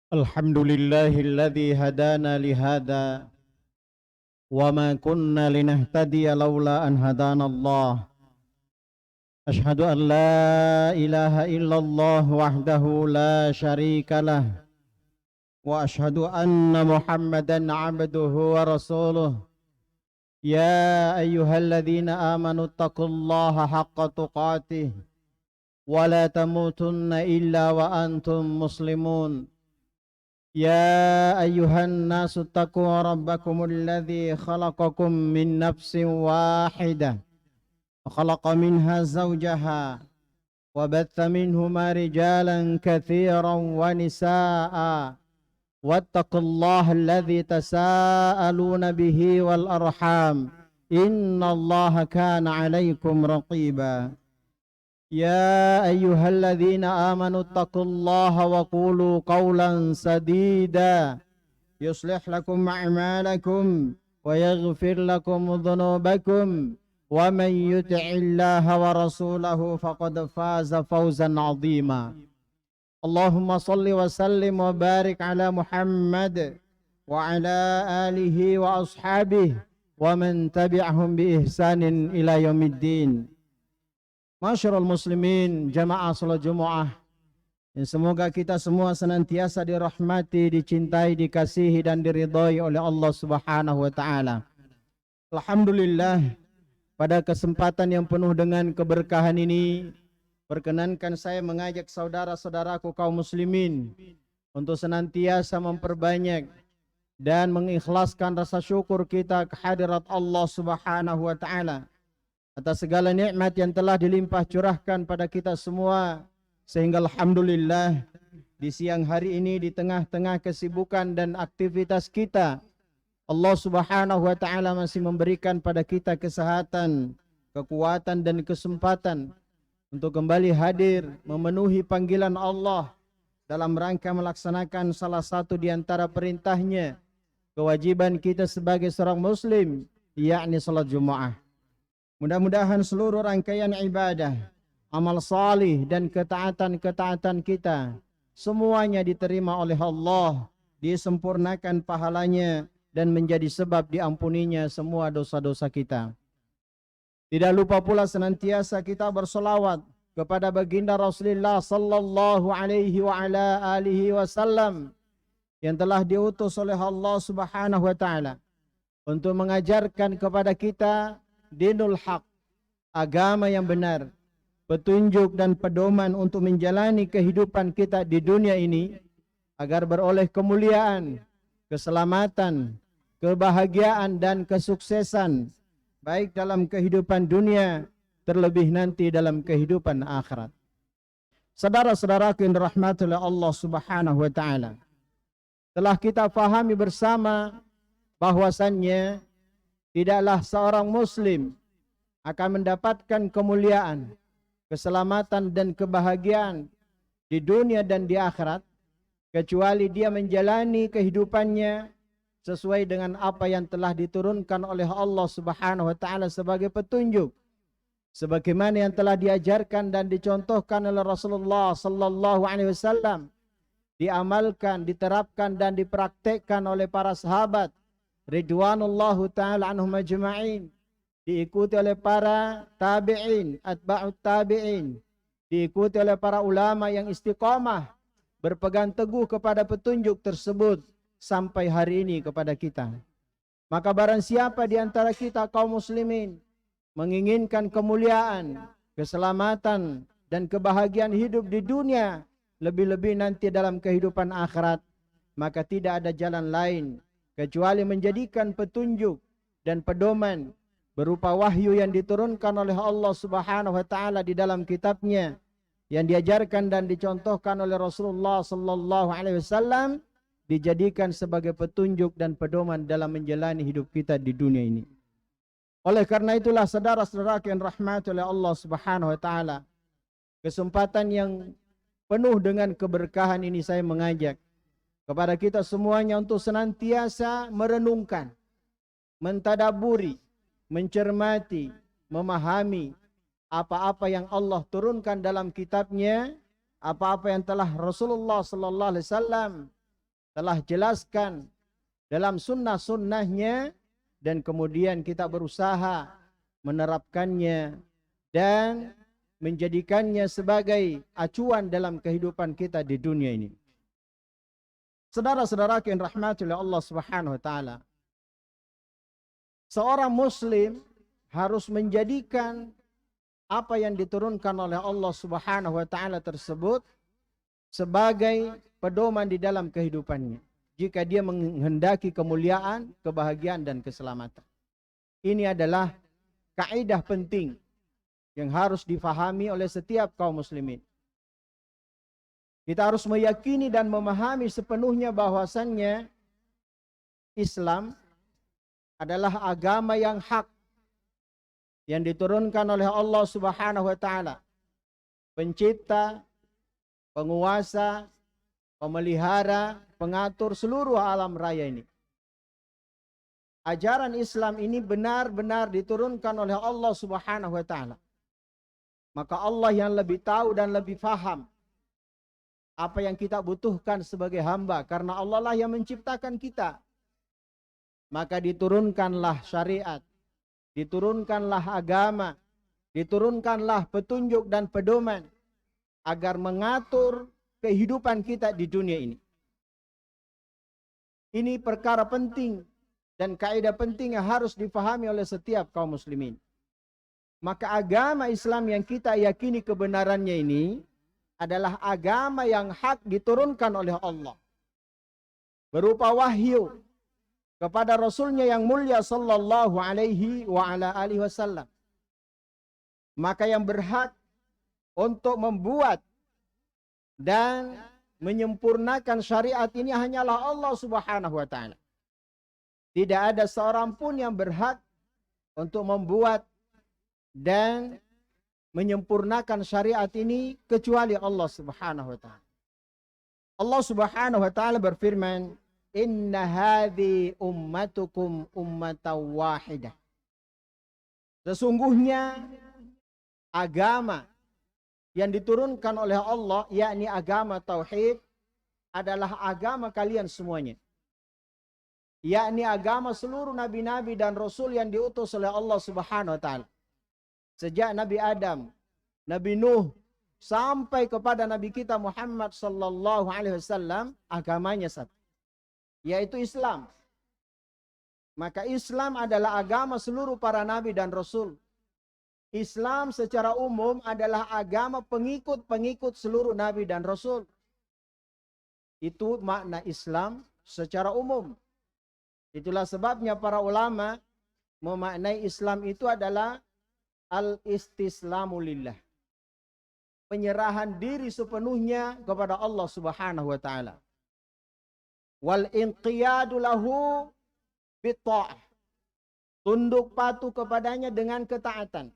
الحمد لله الذي هدانا لهذا وما كنا لنهتدي لولا أن هدانا الله. أشهد أن لا إله إلا الله وحده لا شريك له، وأشهد أن محمدا عبده ورسوله. يا أيها الذين آمنوا اتقوا الله حق تقاته ولا تموتن إلا وأنتم مسلمون. يا أيها الناس اتقوا ربكم الذي خلقكم من نفس واحدة وخلق منها زوجها وبث منهما رجالا كثيرا ونساء، واتقوا الله الذي تساءلون به والأرحام إن الله كان عليكم رقيبا. يا أيها الذين آمنوا اتقوا الله وقولوا قولا سديدا يصلح لكم أعمالكم ويغفر لكم ذنوبكم، ومن يطع الله ورسوله فقد فاز فوزا عظيما. اللهم صل وسلم وبارك على محمد وعلى آله وأصحابه ومن تبعهم بإحسان إلى يوم الدين. Masyarul muslimin, jamaah salat Jumat, semoga kita semua senantiasa dirahmati, dicintai, dikasihi dan diridhai oleh Allah Subhanahu wa taala. Alhamdulillah, pada kesempatan yang penuh dengan keberkahan ini, perkenankan saya mengajak saudara-saudaraku kaum muslimin untuk senantiasa memperbanyak dan mengikhlaskan rasa syukur kita kehadirat Allah Subhanahu wa taala atas segala nikmat yang telah dilimpah curahkan pada kita semua, sehingga alhamdulillah di siang hari ini, di tengah-tengah kesibukan dan aktivitas kita, Allah Subhanahu wa taala masih memberikan pada kita kesehatan, kekuatan dan kesempatan untuk kembali hadir memenuhi panggilan Allah dalam rangka melaksanakan salah satu di antara perintahnya, kewajiban kita sebagai seorang muslim, yakni salat Jumat. Mudah-mudahan seluruh rangkaian ibadah, amal salih dan ketaatan-ketaatan kita semuanya diterima oleh Allah, disempurnakan pahalanya dan menjadi sebab diampuninya semua dosa-dosa kita. Tidak lupa pula senantiasa kita bersolawat kepada baginda Rasulullah sallallahu alaihi wa ala alihi wasallam yang telah diutus oleh Allah Subhanahu wa taala untuk mengajarkan kepada kita dinul haq, agama yang benar, petunjuk dan pedoman untuk menjalani kehidupan kita di dunia ini agar beroleh kemuliaan, keselamatan, kebahagiaan dan kesuksesan baik dalam kehidupan dunia, terlebih nanti dalam kehidupan akhirat. Saudara-saudaraku yang dirahmati oleh Allah Subhanahu wa taala, telah kita fahami bersama bahwasannya tidaklah seorang muslim akan mendapatkan kemuliaan, keselamatan dan kebahagiaan di dunia dan di akhirat kecuali dia menjalani kehidupannya sesuai dengan apa yang telah diturunkan oleh Allah Subhanahu wa taala sebagai petunjuk, sebagaimana yang telah diajarkan dan dicontohkan oleh Rasulullah sallallahu alaihi wasallam, diamalkan, diterapkan dan dipraktekkan oleh para sahabat ridwanullahu ta'ala anhum ajma'in, diikuti oleh para tabi'in, atba'ut tabi'in, diikuti oleh para ulama yang istiqamah berpegang teguh kepada petunjuk tersebut sampai hari ini kepada kita. Maka barang siapa di antara kita kaum muslimin menginginkan kemuliaan, keselamatan dan kebahagiaan hidup di dunia, lebih-lebih nanti dalam kehidupan akhirat, maka tidak ada jalan lain kecuali menjadikan petunjuk dan pedoman berupa wahyu yang diturunkan oleh Allah Subhanahu wa taala di dalam kitabnya, yang diajarkan dan dicontohkan oleh Rasulullah sallallahu alaihi wasallam, dijadikan sebagai petunjuk dan pedoman dalam menjalani hidup kita di dunia ini. Oleh karena itulah saudara-saudara yang rahmati oleh Allah Subhanahu wa taala, kesempatan yang penuh dengan keberkahan ini saya mengajak kepada kita semuanya untuk senantiasa merenungkan, mentadaburi, mencermati, memahami apa-apa yang Allah turunkan dalam kitabnya, apa-apa yang telah Rasulullah sallallahu alaihi wasallam telah jelaskan dalam sunnah-sunnahnya, dan kemudian kita berusaha menerapkannya dan menjadikannya sebagai acuan dalam kehidupan kita di dunia ini. Saudara-saudara yang rahmati oleh Allah Subhanahu wa taala, seorang muslim harus menjadikan apa yang diturunkan oleh Allah Subhanahu wa taala tersebut sebagai pedoman di dalam kehidupannya jika dia menghendaki kemuliaan, kebahagiaan dan keselamatan. Ini adalah kaidah penting yang harus difahami oleh setiap kaum muslimin. Kita harus meyakini dan memahami sepenuhnya bahwasannya Islam adalah agama yang hak, yang diturunkan oleh Allah Subhanahu wa taala, pencipta, penguasa, pemelihara, pengatur seluruh alam raya ini. Ajaran Islam ini benar-benar diturunkan oleh Allah Subhanahu wa taala. Maka Allah yang lebih tahu dan lebih faham apa yang kita butuhkan sebagai hamba, karena Allah lah yang menciptakan kita. Maka diturunkanlah syariat, diturunkanlah agama, diturunkanlah petunjuk dan pedoman agar mengatur kehidupan kita di dunia ini. Ini perkara penting dan kaidah penting yang harus difahami oleh setiap kaum muslimin. Maka agama Islam yang kita yakini kebenarannya ini adalah agama yang hak diturunkan oleh Allah berupa wahyu kepada Rasulnya yang mulia sallallahu alaihi wa ala alihi wasallam. Maka yang berhak untuk membuat dan menyempurnakan syariat ini hanyalah Allah Subhanahu wa taala. Tidak ada seorang pun yang berhak untuk membuat dan menyempurnakan syariat ini kecuali Allah Subhanahu wa taala. Allah Subhanahu wa taala berfirman, "Inna hadhi ummatukum ummatan wahidah." Sesungguhnya agama yang diturunkan oleh Allah, yakni agama tauhid, adalah agama kalian semuanya. Yakni agama seluruh nabi-nabi dan rasul yang diutus oleh Allah Subhanahu wa taala. Sejak Nabi Adam, Nabi Nuh, sampai kepada Nabi kita Muhammad sallallahu alaihi wasallam, agamanya satu, yaitu Islam. Maka Islam adalah agama seluruh para nabi dan rasul. Islam secara umum adalah agama pengikut-pengikut seluruh nabi dan rasul. Itu makna Islam secara umum. Itulah sebabnya para ulama memaknai Islam itu adalah al-istislamu lillah, penyerahan diri sepenuhnya kepada Allah Subhanahu wa taala. Wal inqiyadu lahu bitta'ah, tunduk patuh kepadanya dengan ketaatan.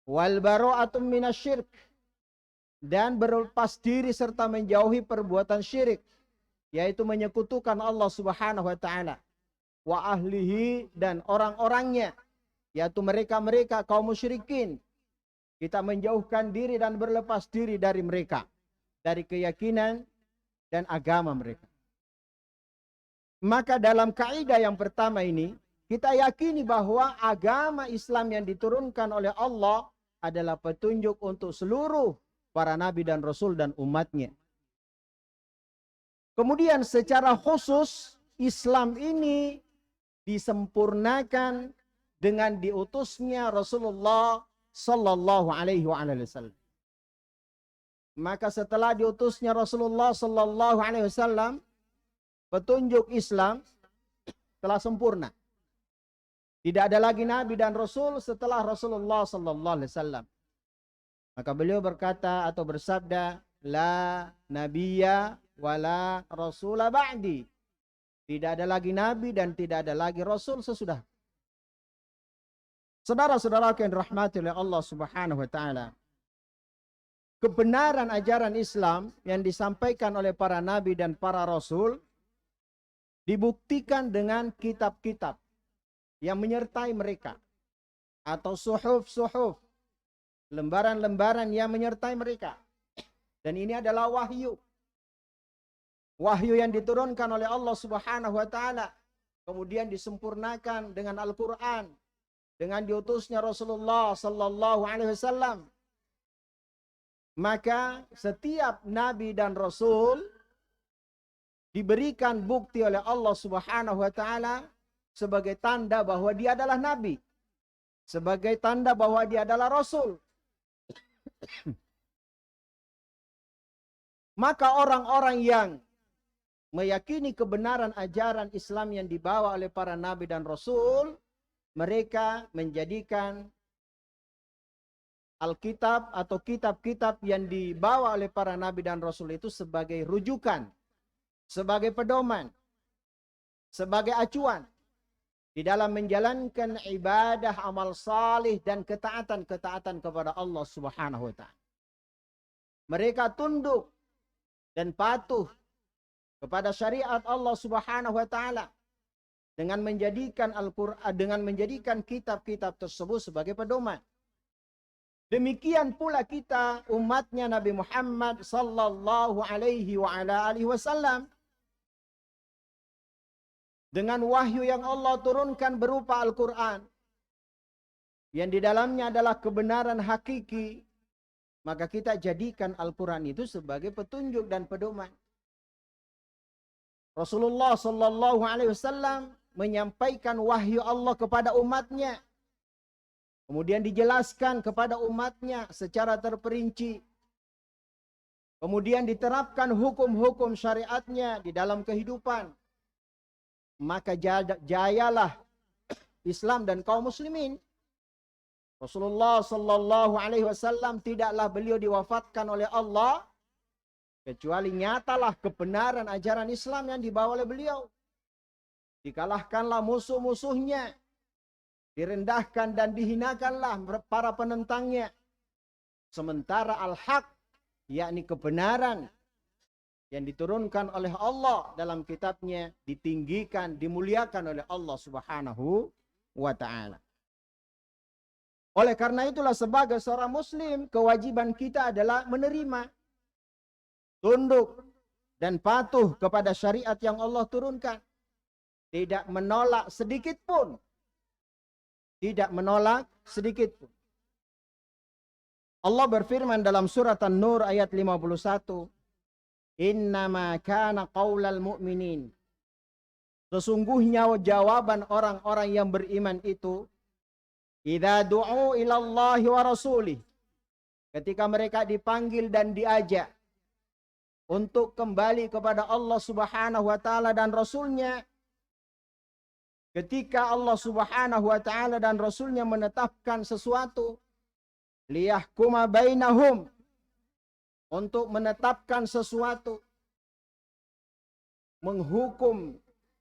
Wal bara'atu minasyirk, dan berlepas diri serta menjauhi perbuatan syirik, yaitu menyekutukan Allah Subhanahu wa taala, wa ahlihi, dan orang-orangnya, yaitu mereka-mereka kaum musyrikin. Kita menjauhkan diri dan berlepas diri dari mereka, dari keyakinan dan agama mereka. Maka dalam kaidah yang pertama ini, kita yakini bahwa agama Islam yang diturunkan oleh Allah adalah petunjuk untuk seluruh para nabi dan rasul dan umatnya. Kemudian secara khusus Islam ini disempurnakan dengan diutusnya Rasulullah sallallahu alaihi wasallam. Maka setelah diutusnya Rasulullah sallallahu alaihi wasallam, petunjuk Islam telah sempurna. Tidak ada lagi nabi dan rasul setelah Rasulullah sallallahu alaihi wasallam. Maka beliau berkata atau bersabda, la nabiyya wala rasula ba'di. Tidak ada lagi nabi dan tidak ada lagi rasul sesudah. Saudara-saudara yang dirahmati oleh Allah Subhanahu wa taala, kebenaran ajaran Islam yang disampaikan oleh para nabi dan para rasul dibuktikan dengan kitab-kitab yang menyertai mereka, atau suhuf-suhuf, lembaran-lembaran yang menyertai mereka. Dan ini adalah wahyu. Wahyu yang diturunkan oleh Allah Subhanahu wa taala kemudian disempurnakan dengan Al-Qur'an, dengan diutusnya Rasulullah sallallahu alaihi wasallam. Maka setiap nabi dan rasul diberikan bukti oleh Allah Subhanahu wa taala sebagai tanda bahwa dia adalah nabi, sebagai tanda bahwa dia adalah rasul. Maka orang-orang yang meyakini kebenaran ajaran Islam yang dibawa oleh para nabi dan rasul, mereka menjadikan Alkitab atau kitab-kitab yang dibawa oleh para nabi dan rasul itu sebagai rujukan, sebagai pedoman, sebagai acuan di dalam menjalankan ibadah, amal salih dan ketaatan-ketaatan kepada Allah Subhanahu wa taala. Mereka tunduk dan patuh kepada syariat Allah Subhanahu wa taala dengan menjadikan Al-Qur'an, dengan menjadikan kitab-kitab tersebut sebagai pedoman. Demikian pula kita umatnya Nabi Muhammad sallallahu alaihi wa ala alihi wasallam, dengan wahyu yang Allah turunkan berupa Al-Qur'an yang di dalamnya adalah kebenaran hakiki, maka kita jadikan Al-Qur'an itu sebagai petunjuk dan pedoman. Rasulullah sallallahu alaihi wasallam menyampaikan wahyu Allah kepada umatnya, kemudian dijelaskan kepada umatnya secara terperinci, kemudian diterapkan hukum-hukum syariatnya di dalam kehidupan. Maka jayalah Islam dan kaum muslimin. Rasulullah sallallahu alaihi wasallam tidaklah beliau diwafatkan oleh Allah kecuali nyatalah kebenaran ajaran Islam yang dibawa oleh beliau. Dikalahkanlah musuh-musuhnya, direndahkan dan dihinakanlah para penentangnya. Sementara al-haq, yakni kebenaran yang diturunkan oleh Allah dalam kitabnya, ditinggikan, dimuliakan oleh Allah Subhanahu wa ta'ala. Oleh karena itulah sebagai seorang muslim, kewajiban kita adalah menerima, tunduk, dan patuh kepada syariat yang Allah turunkan. Tidak menolak sedikit pun. Tidak menolak sedikit pun. Allah berfirman dalam surat An-Nur ayat 51. Innama kana qaulal mu'minin. Sesungguhnya jawaban orang-orang yang beriman itu, idza du'u ilallahi wa rasulih. Ketika mereka dipanggil dan diajak untuk kembali kepada Allah Subhanahu wa taala dan Rasulnya. Ketika Allah Subhanahu wa taala dan Rasulnya menetapkan sesuatu, liyahkuma bainahum, untuk menetapkan sesuatu, menghukum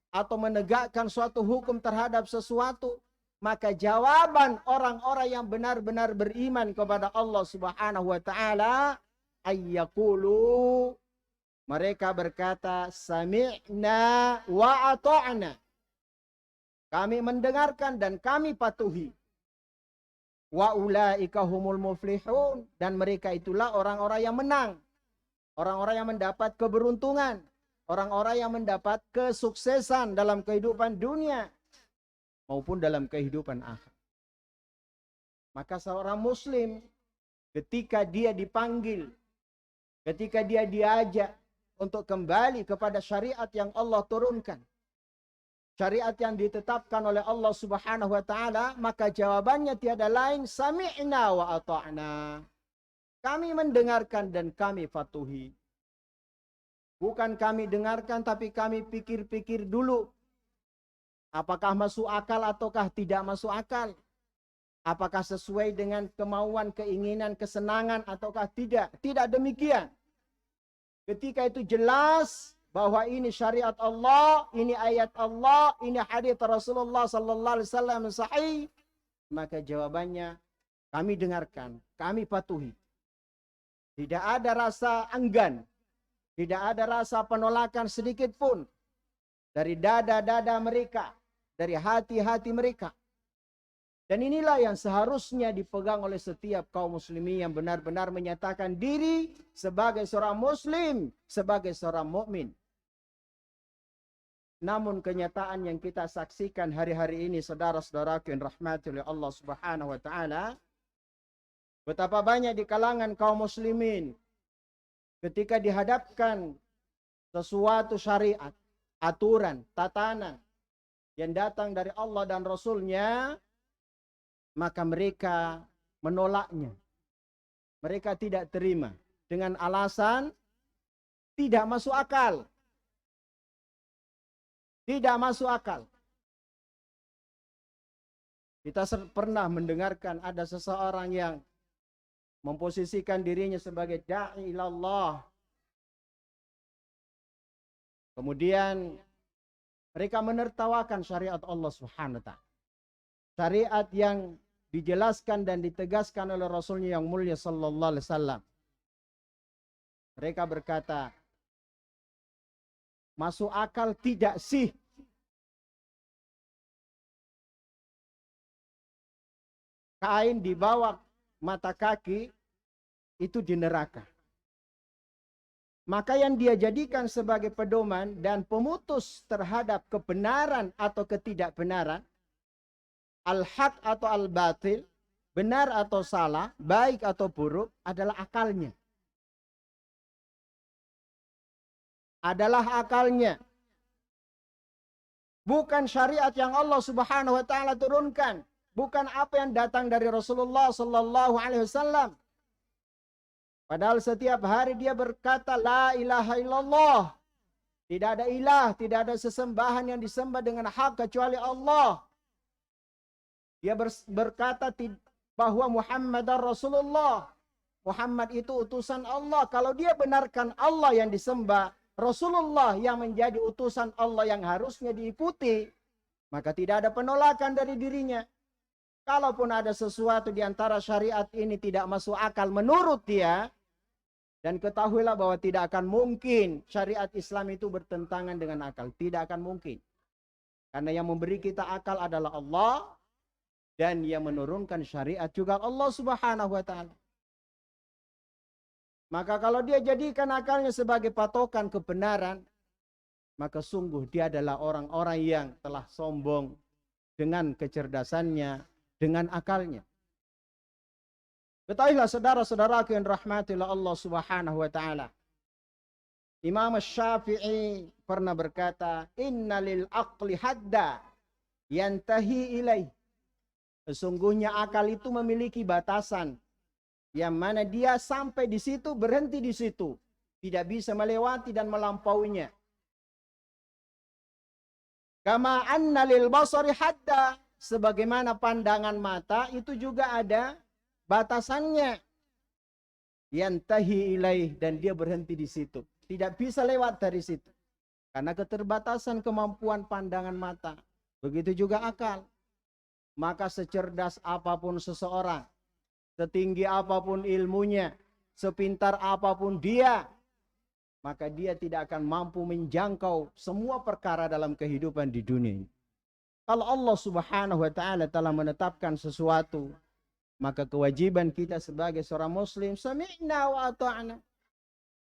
atau menegakkan suatu hukum terhadap sesuatu, maka jawaban orang-orang yang benar-benar beriman kepada Allah Subhanahu wa taala ayyaqulu, mereka berkata sami'na wa ata'na. Kami mendengarkan dan kami patuhi. Wa ulaika humul muflihun, dan mereka itulah orang-orang yang menang. Orang-orang yang mendapat keberuntungan, orang-orang yang mendapat kesuksesan dalam kehidupan dunia maupun dalam kehidupan akhirat. Maka seorang muslim ketika dia dipanggil, ketika dia diajak untuk kembali kepada syariat yang Allah turunkan, syariat yang ditetapkan oleh Allah Subhanahu wa taala, maka jawabannya tiada lain sami'na wa ata'na. Kami mendengarkan dan kami patuhi. Bukan kami dengarkan tapi kami pikir-pikir dulu. Apakah masuk akal ataukah tidak masuk akal? Apakah sesuai dengan kemauan, keinginan, kesenangan ataukah tidak? Tidak demikian. Ketika itu jelas bahwa ini syariat Allah, ini ayat Allah, ini hadits Rasulullah sallallahu alaihi wasallam sahih, maka jawabannya kami dengarkan, kami patuhi. Tidak ada rasa enggan, tidak ada rasa penolakan sedikit pun dari dada-dada mereka, dari hati-hati mereka. Dan inilah yang seharusnya dipegang oleh setiap kaum muslimin yang benar-benar menyatakan diri sebagai seorang muslim, sebagai seorang mukmin. Namun kenyataan yang kita saksikan hari-hari ini, saudara-saudaraku yang rahmati oleh Allah Subhanahu wa taala, betapa banyak di kalangan kaum muslimin ketika dihadapkan sesuatu syariat, aturan, tatanan yang datang dari Allah dan Rasul-Nya, maka mereka menolaknya. Mereka tidak terima dengan alasan tidak masuk akal. Tidak masuk akal. Kita pernah mendengarkan ada seseorang yang memposisikan dirinya sebagai da'i ilallah. Kemudian mereka menertawakan syariat Allah Subhanahu wa taala. Syariat yang dijelaskan dan ditegaskan oleh Rasulnya yang mulia sallallahu alaihi wasallam. Mereka berkata, masuk akal tidak sih kain di bawah mata kaki itu di neraka. Maka yang dia jadikan sebagai pedoman dan pemutus terhadap kebenaran atau ketidakbenaran, al-haq atau al-batil, benar atau salah, baik atau buruk, adalah akalnya. Adalah akalnya. Bukan syariat yang Allah Subhanahu wa taala turunkan, bukan apa yang datang dari Rasulullah sallallahu alaihi wasallam. Padahal setiap hari dia berkata la ilaha illallah. Tidak ada ilah, tidak ada sesembahan yang disembah dengan hak kecuali Allah. Dia berkata bahwa Muhammad Rasulullah. Muhammad itu utusan Allah. Kalau dia benarkan Allah yang disembah, Rasulullah yang menjadi utusan Allah yang harusnya diikuti, maka tidak ada penolakan dari dirinya. Kalaupun ada sesuatu di antara syariat ini tidak masuk akal menurut dia, dan ketahuilah bahwa tidak akan mungkin syariat Islam itu bertentangan dengan akal. Tidak akan mungkin. Karena yang memberi kita akal adalah Allah, dan yang menurunkan syariat juga Allah Subhanahu wa taala. Maka kalau dia jadikan akalnya sebagai patokan kebenaran, maka sungguh dia adalah orang-orang yang telah sombong dengan kecerdasannya, dengan akalnya. Ketahuilah saudara-saudaraku yang rahmati Allah Subhanahu wa taala. Imam Syafi'i pernah berkata, "Innalil aqli hadda yantahi ilaih." Sesungguhnya akal itu memiliki batasan yang mana dia sampai di situ, berhenti di situ, tidak bisa melewati dan melampauinya. Kama anna lil basari hadda, sebagaimana pandangan mata itu juga ada batasannya. Yantahi ilaih, dan dia berhenti di situ, tidak bisa lewat dari situ karena keterbatasan kemampuan pandangan mata. Begitu juga akal. Maka secerdas apapun seseorang, setinggi apapun ilmunya, sepintar apapun dia, maka dia tidak akan mampu menjangkau semua perkara dalam kehidupan di dunia ini. Kalau Allah Subhanahu wa taala telah menetapkan sesuatu, maka kewajiban kita sebagai seorang muslim, sami'na wa ata'na.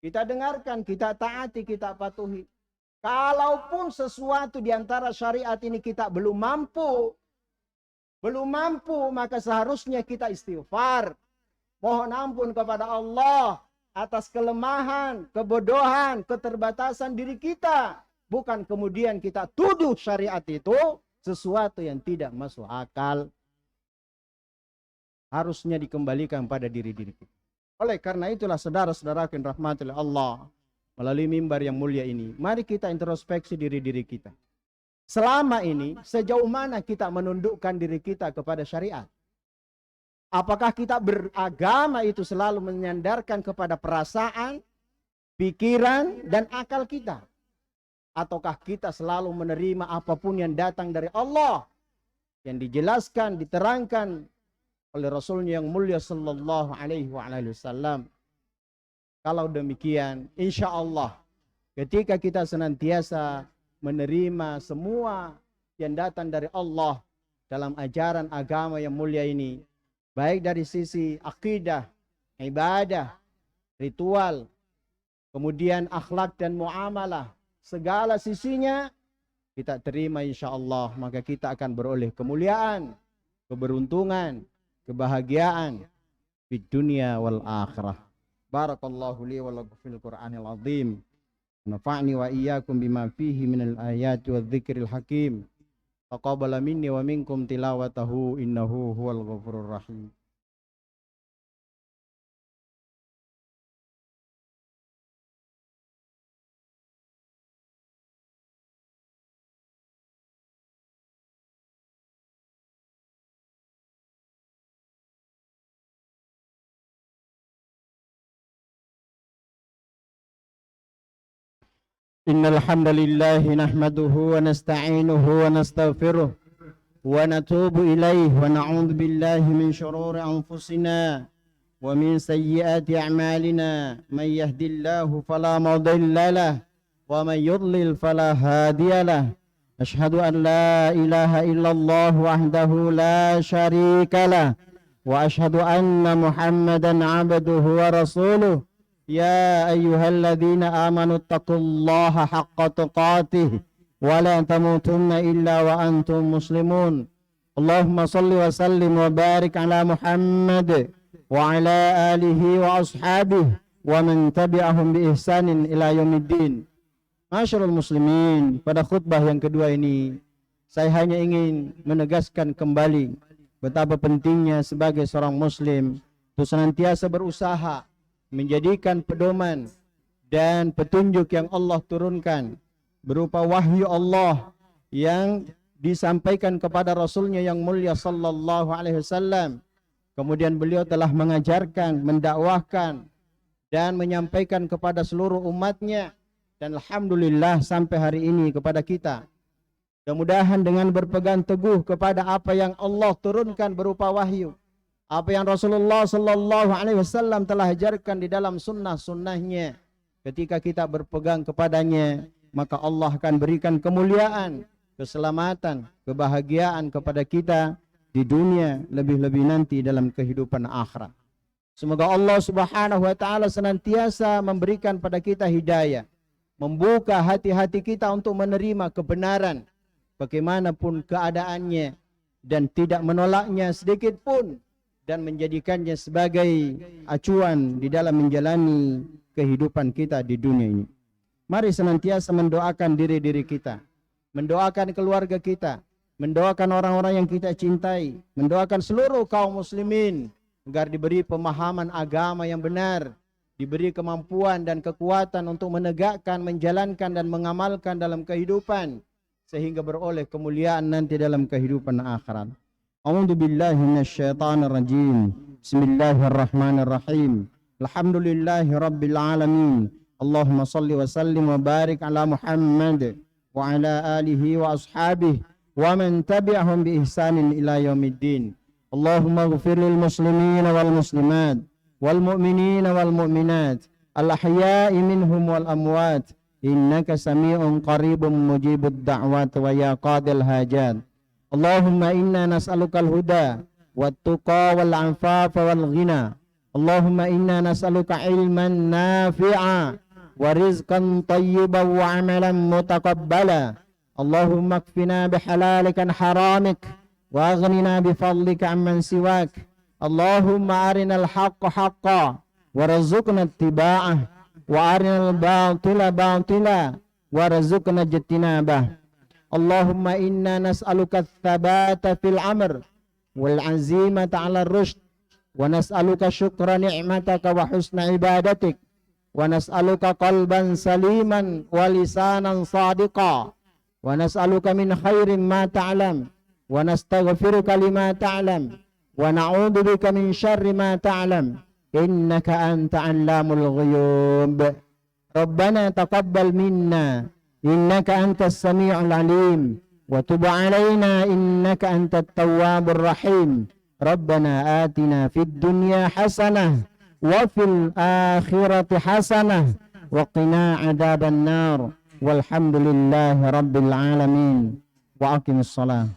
Kita dengarkan, kita taati, kita patuhi. Kalaupun sesuatu di antara syariat ini kita belum mampu, maka seharusnya kita istighfar. Mohon ampun kepada Allah atas kelemahan, kebodohan, keterbatasan diri kita. Bukan kemudian kita tuduh syariat itu sesuatu yang tidak masuk akal. Harusnya dikembalikan pada diri-diri kita. Oleh karena itulah saudara-saudara yang rahmati Allah, melalui mimbar yang mulia ini, mari kita introspeksi diri-diri kita. Selama ini, sejauh mana kita menundukkan diri kita kepada syariat? Apakah kita beragama itu selalu menyandarkan kepada perasaan, pikiran, dan akal kita? Ataukah kita selalu menerima apapun yang datang dari Allah, yang dijelaskan, diterangkan oleh Rasulnya yang mulia sallallahu alaihi wasallam? Kalau demikian, insya Allah, ketika kita senantiasa menerima semua yang datang dari Allah dalam ajaran agama yang mulia ini, baik dari sisi akidah, ibadah, ritual, kemudian akhlak dan muamalah, segala sisinya, kita terima insyaallah, maka kita akan beroleh kemuliaan, keberuntungan, kebahagiaan di dunia wal akhirah. Barakallahu li wa lakum fil Qur'anil azim. Nafa'ni wa iyyakum bima fihi minal ayati wadh-dhikril hakim. Taqabbala minni wa minkum tilawatahu innahu huwal ghafurur rahim. إن الحمد لله نحمده ونستعينه ونستغفره ونتوب إليه ونعوذ بالله من شرور أنفسنا ومن سيئات أعمالنا. من يهد الله فلا مضل له ومن يضلل فلا هادي له. أشهد أن لا إله إلا الله وحده لا شريك له وأشهد أن محمدا عبده ورسوله. يا أيها الذين آمنوا اتقوا الله حق تقاته ولا تموتن إلا وأنتم مسلمون. اللهم صل وسلم وبارك على محمد وعلى آله وأصحابه ومن تبعهم بإحسان إلى يوم الدين. Masyarul muslimin, pada khutbah yang kedua ini saya hanya ingin menegaskan kembali betapa pentingnya sebagai seorang muslim untuk senantiasa berusaha menjadikan pedoman dan petunjuk yang Allah turunkan berupa wahyu Allah yang disampaikan kepada Rasulnya yang mulia sallallahu alaihi wasallam. Kemudian beliau telah mengajarkan, mendakwahkan dan menyampaikan kepada seluruh umatnya, dan alhamdulillah sampai hari ini kepada kita. Mudah-mudahan dengan berpegang teguh kepada apa yang Allah turunkan berupa wahyu, apa yang Rasulullah sallallahu alaihi wasallam telah ajarkan di dalam sunnah-sunnahnya, ketika kita berpegang kepadanya, maka Allah akan berikan kemuliaan, keselamatan, kebahagiaan kepada kita di dunia, lebih-lebih nanti dalam kehidupan akhirat. Semoga Allah Subhanahu wa taala senantiasa memberikan pada kita hidayah, membuka hati-hati kita untuk menerima kebenaran bagaimanapun keadaannya, dan tidak menolaknya sedikit pun, dan menjadikannya sebagai acuan di dalam menjalani kehidupan kita di dunia ini. Mari senantiasa mendoakan diri-diri kita, mendoakan keluarga kita, mendoakan orang-orang yang kita cintai, mendoakan seluruh kaum muslimin agar diberi pemahaman agama yang benar, diberi kemampuan dan kekuatan untuk menegakkan, menjalankan dan mengamalkan dalam kehidupan, sehingga beroleh kemuliaan nanti dalam kehidupan akhirat. A'udzu billahi minasyaitonir rajim. Bismillahirrahmanirrahim. Alhamdulillahi rabbil alamin. Allahumma shalli wa sallim wa barik ala Muhammad wa ala alihi wa ashabihi wa man tabi'ahum bi ihsanin ila yaumiddin. Allahumma ighfir lil muslimin wal muslimat wal mu'minin wal mu'minat al ahya'i minhum wal amwat innaka sami'un qaribun mujibud da'wat wa ya qadil hajat. Allahumma inna nas'alukal huda wat tuqa wal afafa wal ghina. Allahumma inna nas'aluka ilman nafi'a wa rizqan tayyiban wa amalan mutaqabbala. Allahumma kfina bihalalika an haramik wa aghnina bifadlika amman siwak. Allahumma arinal haqqa haqqa warzuqna ittiba'ah wa arinal batila batila warzuqna ijtinabah. Allahumma inna nas'aluka ats-tsabata fil amr wal 'azimata 'ala ar-rushd wa nas'aluka syukra ni'mataka wa husna ibadatik wa nas'aluka qalban saliman wa lisanan sadiqa wa nas'aluka min khairin ma ta'lam wa nastaghfiruka lima ta'lam wa na'udzu bika min syarri ma ta'lam innaka anta 'allamul ghuyub. Rabbana taqabbal minna innaka antas sami'ul alim wa tub 'alaina innaka antat tawwabur rahim. Rabbana atina fid dunya hasanah wa fil akhirati hasanah wa qina 'adzaban nar. Walhamdulillahi rabbil alamin. Wa aqimus shalah.